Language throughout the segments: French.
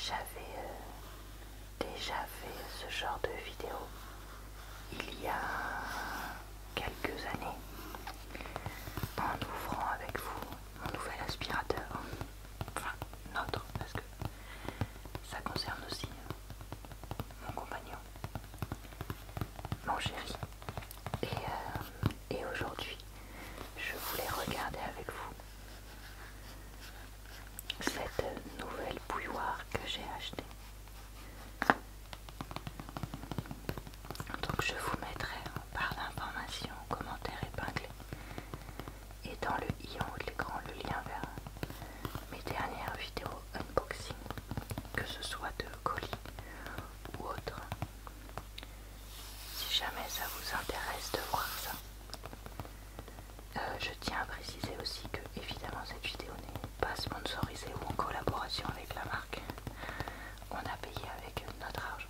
J'avais déjà fait ce genre de vidéo il y a quelques années en ouvrant avec vous mon nouvel aspirateur, enfin notre, parce que ça concerne aussi mon compagnon, mon chéri. Et aujourd'hui, je voulais regarder avec vous cette nouvelle bouilloire que j'ai achetée. Donc je vous mettrai en barre d'informations, commentaires épinglés et dans le i en haut de l'écran le lien vers mes dernières vidéos unboxing, que ce soit de colis ou autre. Si jamais ça vous intéresse de voir ça. Je tiens à préciser aussi que évidemment cette vidéo n'est pas sponsorisée ou en collaboration avec la marque. On a payé avec notre argent.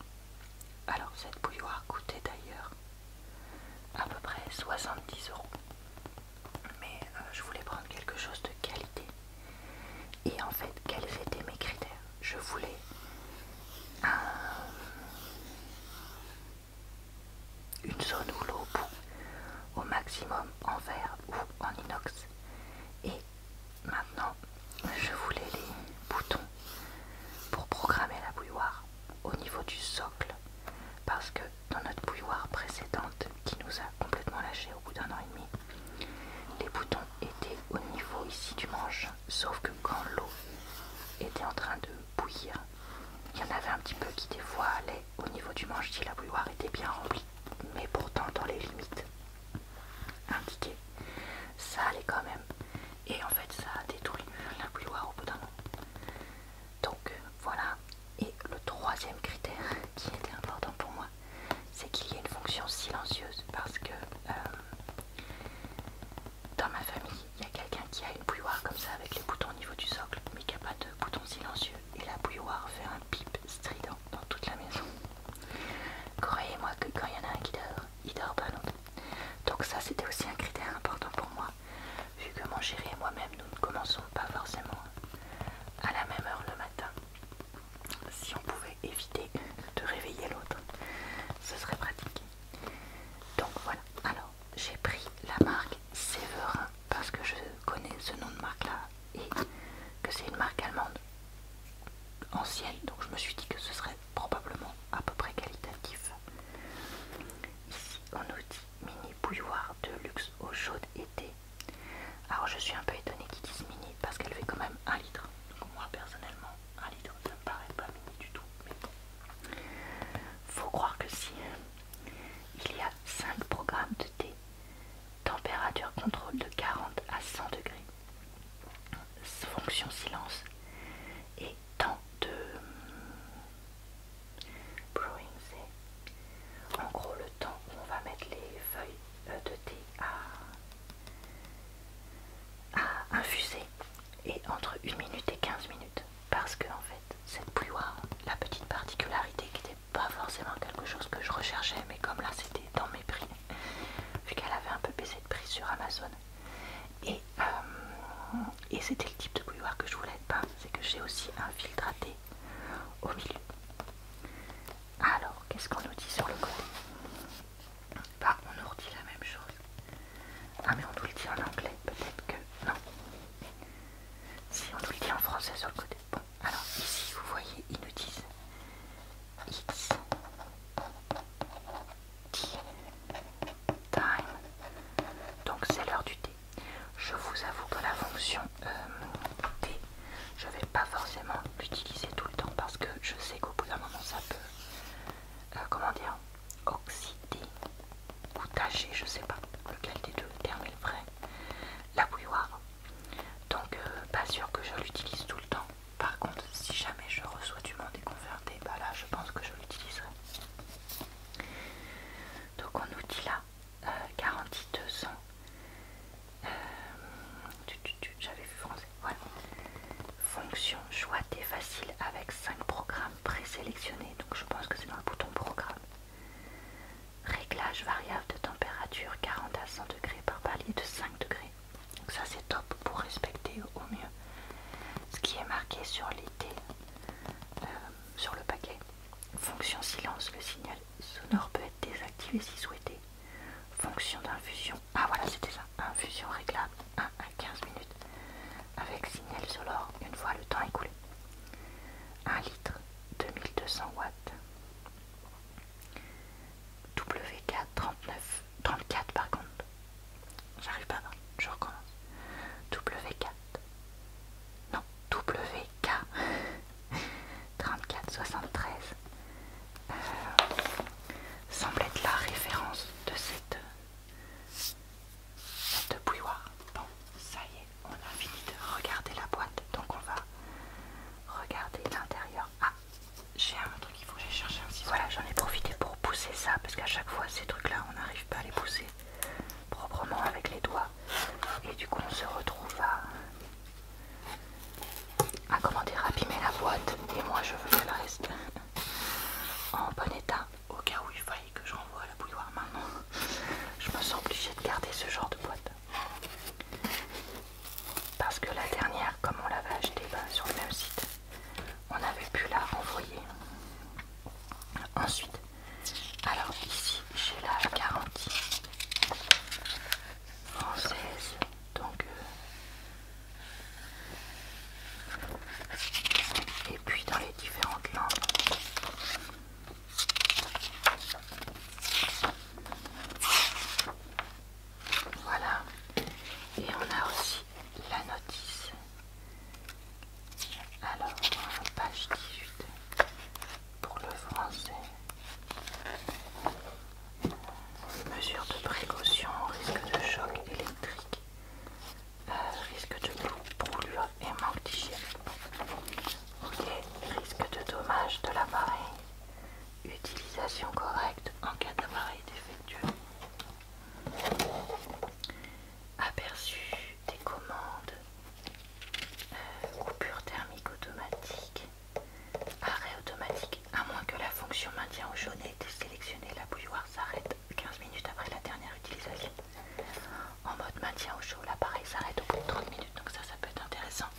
Alors cette bouilloire coûtait d'ailleurs à peu près 70 €. Mais je voulais prendre quelque chose de qualité. Et en fait, quels étaient mes critères? Je voulais une zone où l'eau bout au maximum en verre ou en inox. Et maintenant, je voulais les boutons pour programmer la bouilloire au niveau du socle. Parce que dans notre bouilloire précédente, qui nous a complètement lâché au bout d'1 an et demi, les boutons étaient au niveau ici du manche. Sauf que quand l'eau était en train de bouillir, il y en avait un petit peu qui des fois allaient au niveau du manche si la bouilloire était bien remplie. Mais pourtant dans les limites indiquées, ça allait quand même. Et en fait ça a détruit la bouilloire au bout d'un moment. Donc voilà. Et le troisième critère qui était important pour moi, c'est qu'il y ait une fonction silencieuse. Parce que dans ma famille, il y a quelqu'un qui a une bouilloire comme ça avec les boutons au niveau du socle, mais qui n'a pas de bouton silencieux. Et la bouilloire fait un bip strident dans toute la maison. Croyez-moi que quand il y en a un qui dort, il dort pas l'autre. Donc ça c'était aussi un critère important pour moi. Vu que mon chéri et moi-même, nous ne commençons pas forcément à la même heure le matin. Si on pouvait éviter de réveiller l'autre, ce serait pratique. Donc voilà, alors j'ai pris la marque Séverin parce que je connais ce nom de marque là et que c'est une marque allemande ancienne, donc je me suis dit que ce serait probablement à peu près qualitatif. Ici on nous dit mini bouilloire de luxe eau chaude été. Alors je suis un peu étonnée qu'ils disent mini parce qu'elle fait quand même 1 litre. Donc moi personnellement 1 litre ça me paraît pas mini du tout, mais bon. Faut croire que si. Il y a 5 programmes de thé, température contrôle de 40 à 100 degrés, fonction silence et temps de brewing, c'est en gros le temps où on va mettre les feuilles de thé à infuser, et entre 1 minute et 15 minutes. Parce que en fait cette bouilloire, la petite particularité qui n'était pas forcément quelque chose que je recherchais, mais comme là c'était dans mes prix, vu qu'elle avait un peu baissé de prix sur Amazon, et c'était le type de bouilloire que je voulais pas, c'est que j'ai aussi un filtre à thé au milieu. Alors qu'est-ce qu'on nous dit sur le côté? Bah on nous redit la même chose. Ah mais on nous le dit en anglais, peut-être que non. Si on nous le dit en français sur le côté. Bon, alors ici vous voyez, ils nous disent It's tea time. Donc c'est l'heure du thé. Je vous avoue que la fonction thé, je vais pas forcément l'utiliser tout le temps parce que je sais qu'au chaque fois ces trucs là on n'arrive pas à les pousser proprement avec les doigts et du coup on se retrouve à comment dire, abîmer la boîte et moi je veux qu'elle reste en bon état au cas où il faille que je renvoie la bouilloire. Maintenant je me sens obligée de garder ce genre de boîte parce que la dernière, comme on l'avait achetée sur le même site, on avait pu la renvoyer. Ensuite, alors ici j'ai la garantie française, donc et puis dans les différentes langues. Voilà, et on a aussi la notice. Alors, page 18 pour le français. Mesures de précaution, risque de choc électrique, risque de brûlure et manque d'hygiène. Ok, risque de dommage de l'appareil. Utilisation correcte en cas d'appareil défectueux. Aperçu des commandes. Coupure thermique automatique. Arrêt automatique. À moins que la fonction maintien au chaud n'ait été sélectionnée, la bouilloire s'arrête 15 minutes après la dernière utilisation. En mode maintien au chaud, l'appareil s'arrête au bout de 30 minutes. Donc ça peut être intéressant.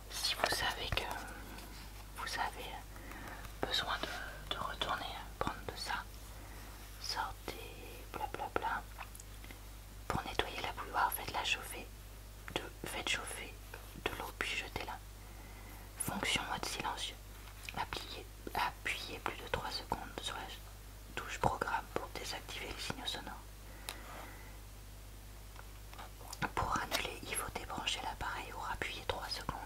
Si vous savez que vous avez besoin de retourner prendre de ça, sortez, blablabla. Pour nettoyer la bouilloire, faites chauffer de l'eau puis jetez-la. Fonction mode silencieux. Appuyez plus de 3 secondes sur la touche programme pour désactiver les signaux sonores. Pour annuler, il faut débrancher l'appareil ou appuyer 3 secondes.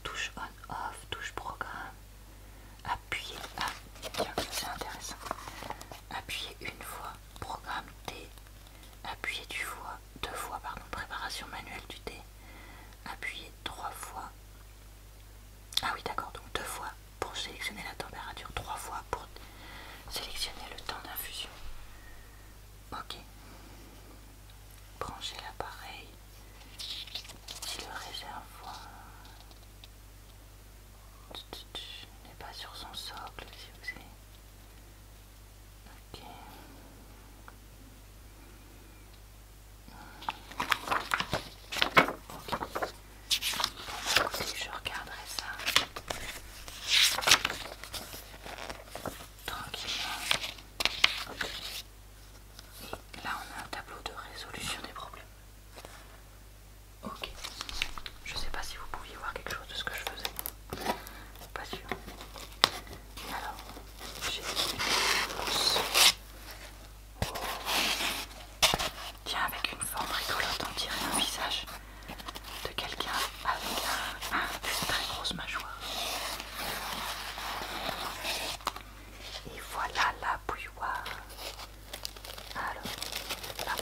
Touche on-off, touche programme. Appuyez. Ah, tiens, c'est intéressant. Appuyez une fois, programme T. Appuyez deux fois, préparation manuelle du thé. Appuyez 3 fois. Ah oui, d'accord, donc 2 fois pour sélectionner la température, 3 fois pour sélectionner le temps d'infusion. Ok. Branchez l'appareil. Si le réservoir n'est pas sur son socle, si vous savez. Ok. Écoutez, je regarderai ça tranquillement. Et là on a un tableau de résolution des problèmes. Ok. Je sais pas si vous pouviez voir quelque chose de ce que je faisais. Pas sûr. Et alors, j'ai une mousse. Tiens, avec une forme rigolote, on dirait un visage de quelqu'un avec une très grosse mâchoire. Et voilà la bouilloire. Alors, là,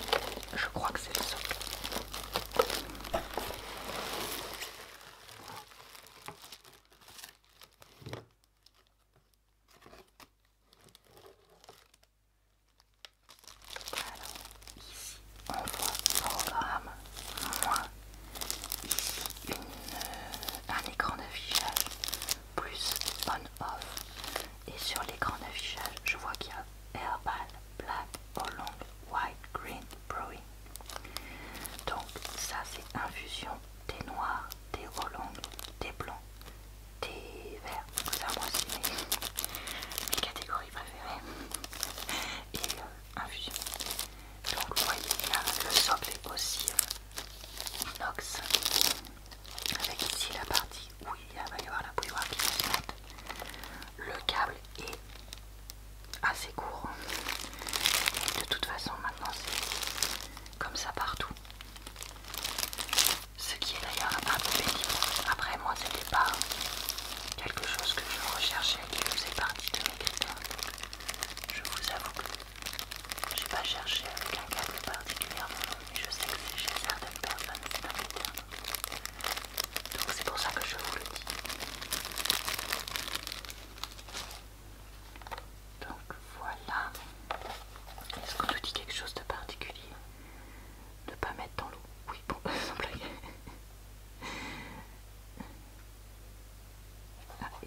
je crois que c'est le socle. Alors, ici, on voit programme, moins ici un écran d'affichage, plus on-off. Et sur l'écran d'affichage, je vois qu'il y a Herbal, Black, Oolong, White, Green, Brewing. Donc ça c'est infusion, thé noir, thé oolong, thé blanc, thé vert. Ça moi c'est mes catégories préférées. Et infusion. Donc vous voyez là le socle est aussi inox. Avec ici la partie où il va y avoir la bouilloire qui va se mettre. Le câble est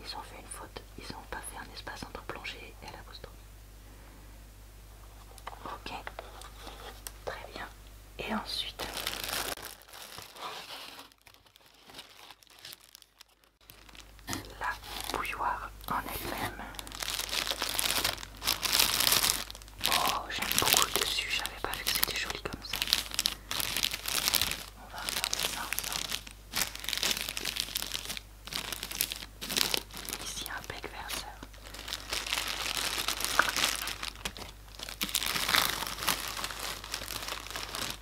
ils ont fait une faute, ils n'ont pas fait un espace entre plongée et l'apostrophe. Ok, très bien. Et ensuite, la bouilloire en elle-même. Oh, j'aime beaucoup le dessus, j'avais pas vu que c'était joli comme ça. On va regarder ça ensemble. Ici un bec verseur.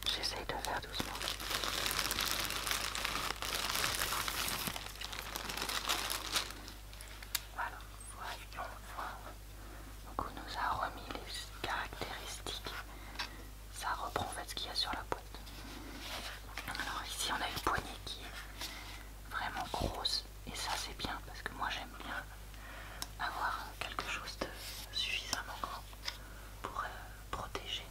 J'essaye de faire doucement. Alors, voyons voir. Donc on nous a remis les caractéristiques. Ça reprend en fait ce qu'il y a sur la boîte. Alors ici on a une poignée qui est vraiment grosse. Et ça c'est bien parce que moi j'aime bien avoir quelque chose de suffisamment grand pour protéger.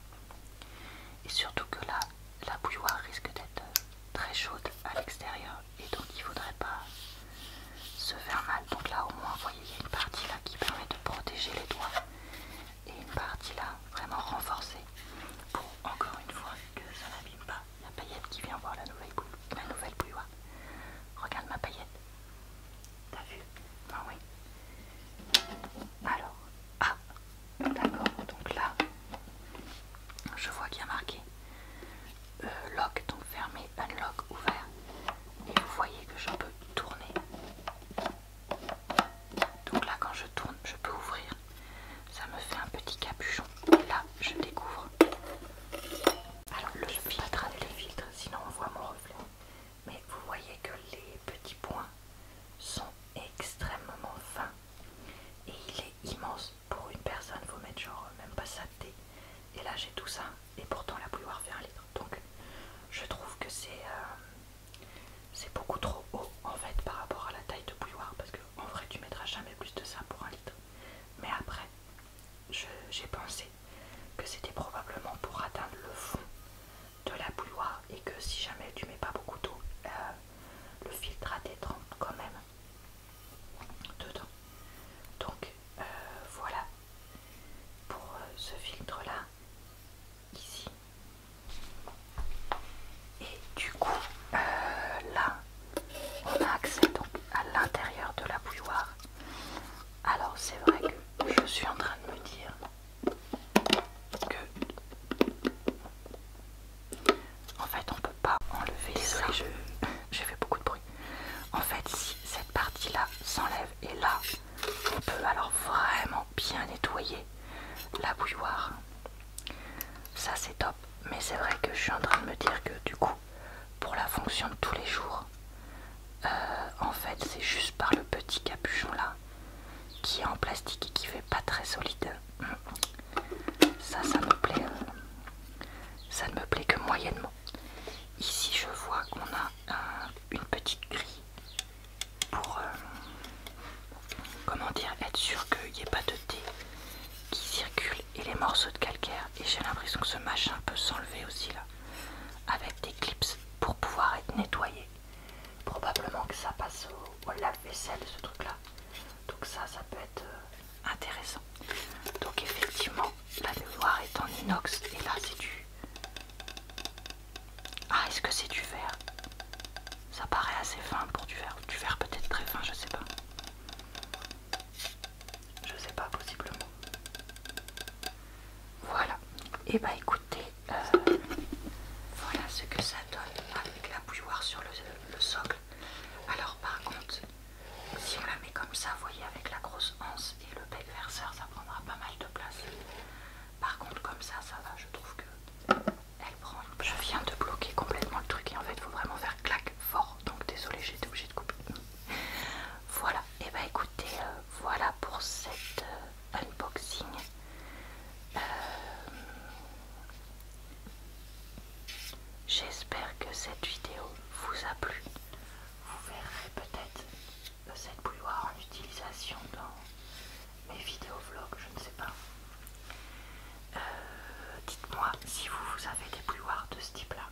Et surtout que là, la bouilloire risque d'être très chaude à l'extérieur et donc il ne faudrait pas se faire mal. Donc là au moins vous voyez il y a une partie là qui permet de protéger les doigts et une partie là vraiment renforcée pour encore une fois que ça n'abîme pas la paillette qui vient voir la nouvelle bouilloire. Regarde ma paillette. T'as vu? Ah oui. Alors, ah, d'accord, donc là, je vois qu'il y a marqué lock, donc fermé, unlock, ouvert. Et vous voyez que je peux tourner. Donc là, quand je tourne, je peux ouvrir. Ça me fait un petit capuchon. Et là, je découvre. Alors, je ne peux pas tracer les filtres, sinon on voit mon reflet. Mais vous voyez que les petits points sont extrêmement fins. Et il est immense. Pour une personne, il faut mettre genre même pas ça de thé. Et là, j'ai tout ça. Et pourtant, la bouilloire fait 1 litre. Donc, je trouve que c'est beaucoup trop haut en fait par rapport à la taille de bouilloire. Parce que en vrai, tu mettras jamais plus de ça pour 1 litre. Mais après, j'ai pensé que c'était probablement pour atteindre le fond de la bouilloire et que si jamais tu mets pas beaucoup d'eau, le filtre a des trempes quand même dedans. Donc voilà pour ce filtre là ici. Et du coup là on a accès donc à l'intérieur de la bouilloire. Alors c'est vrai que je suis en train de me dire que en fait on peut pas enlever ça. J'ai fait beaucoup de bruit. En fait si cette partie là s'enlève et là on peut alors vraiment bien nettoyer la bouilloire. Ça c'est top. Mais c'est vrai que je suis en train de me dire que du coup pour la fonction de tous les jours en fait c'est juste par le petit capuchon là qui est en plastique et qui fait pas très solide. Ça me plaît. Ça ne me plaît que moyennement. Ici je vois qu'on a une petite grille pour comment dire, être sûr qu'il n'y ait pas de thé qui circule et les morceaux de calcaire. Et j'ai l'impression que ce machin peut s'enlever aussi là avec des clips pour pouvoir être nettoyé. Probablement que ça passe au lave-vaisselle ce truc là. Donc ça peut être intéressant. Donc effectivement la bouilloire est en inox et là c'est du... Ah, est-ce que c'est du verre? Ça paraît assez fin pour du verre. Du verre peut-être très fin, je sais pas. Je sais pas, possiblement. Voilà. Et bah écoutez, voilà ce que ça donne avec la bouilloire sur le socle. Alors par contre, si on la met comme ça, vous voyez, avec la grosse anse et le bec verseur, ça prendra pas mal de place. Par contre, comme ça va, je trouve que elle prend une... Je viens de bloquer complètement le truc et en fait, il faut vraiment faire clac fort. Donc désolé, j'ai été obligée de couper. Voilà, et bah écoutez, voilà pour cette unboxing. J'espère que cette vidéo vous a plu. Vous verrez peut-être cette bouilloire en utilisation dans mes vidéos vlogs, je ne sais pas. Dites-moi si vous avez des bouilloires de ce type là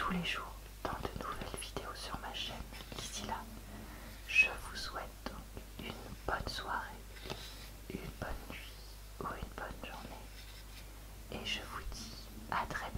tous les jours dans de nouvelles vidéos sur ma chaîne. D'ici là, je vous souhaite donc une bonne soirée, une bonne nuit ou une bonne journée. Et je vous dis à très